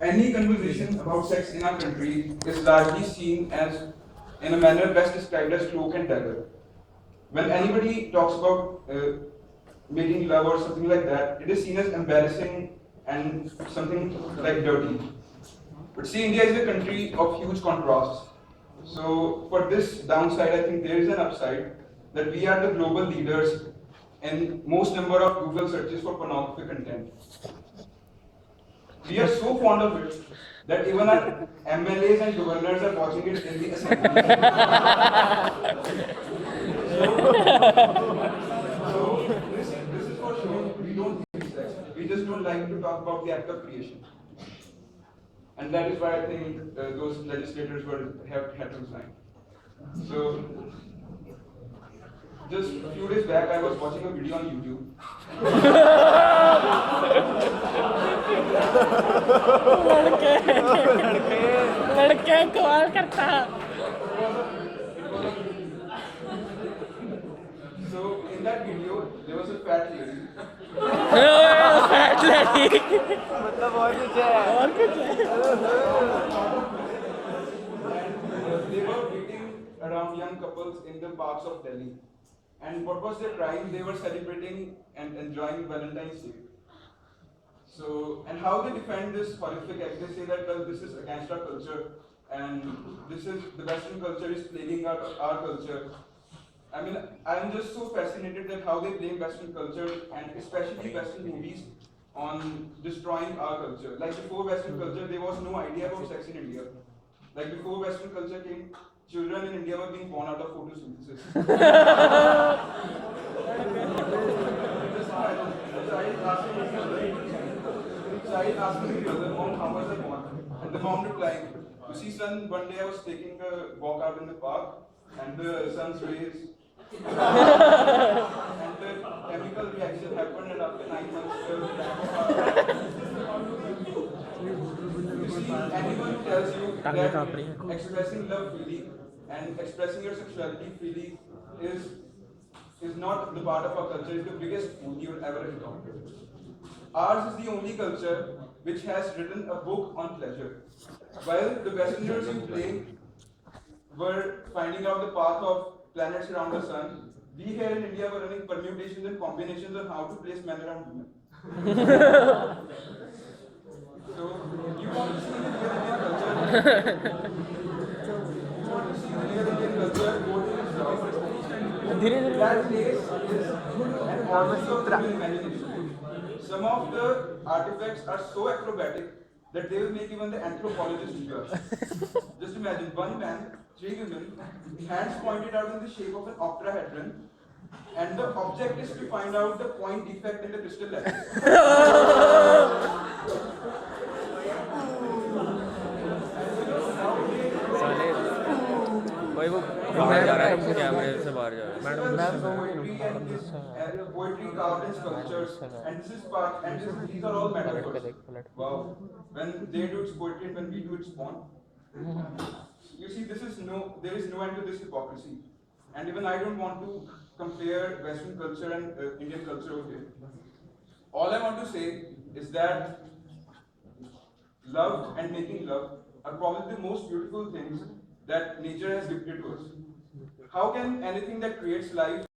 any conversation about sex in our country is largely seen as, in a manner best described as cloak and dagger. When anybody talks about making love or something like that, it is seen as embarrassing and something like dirty. But see, India is a country of huge contrasts. So for this downside, I think there is an upside that we are the global leaders in most number of Google searches for pornography content. We are so fond of it that even our MLAs and governors are watching it in the assembly. So this is for sure. We don't hate sex. We just don't like to talk about the act of creation. And that is why I think those legislators had to resign. So just a few days back, I was watching a video on YouTube. लड़के call करता So in that video, there was a fat lady. Fat लड़ी मतलब और कुछ है They were beating around young couples in the parks of Delhi. And what was their crime? They were celebrating and enjoying Valentine's Day. So, and how they defend this horrific act, they say that, well, this is against our culture, and this is, the Western culture is plaguing our culture. I mean, I'm just so fascinated that how they blame Western culture, and especially Western movies, on destroying our culture. Like before Western culture, there was no idea about sex in India. Like before Western culture came, children in India were being born out of photosynthesis. Child asking the other mom, how was I born? And the mom replying, you see son, one day I was taking a walk out in the park, and the sun's rays and the chemical reaction happened, and after 9 months you see, anyone who tells you that expressing love freely and expressing your sexuality freely is not the part of our culture is the biggest fool you will ever encounter. Ours is the only culture which has written a book on pleasure. While the Westerners you blame were finding out the path of planets around the sun, we here in India were running permutations and combinations on how to place men around women. So, you want to see the real Indian culture? You want to see the real Indian culture? Go to this job. That place is an orgy of human imagination. Some of the artifacts are so acrobatic that they will make even the anthropologist blush. Just imagine one man, 3 women, hands pointed out in the shape of an octahedron, and the object is to find out the point defect in the crystal lattice. भाई वो बाहर जा रहा है कैमरे से बाहर जा रहा है Poetry, carved in sculptures, and this is part, and these are all metaphors. Wow, when they do its poetry and when we do its porn. You see, there is no end to this hypocrisy, and even I don't want to compare Western culture and Indian culture over here. All I want to say is that love and making love are probably the most beautiful things that nature has gifted to us. How can anything that creates life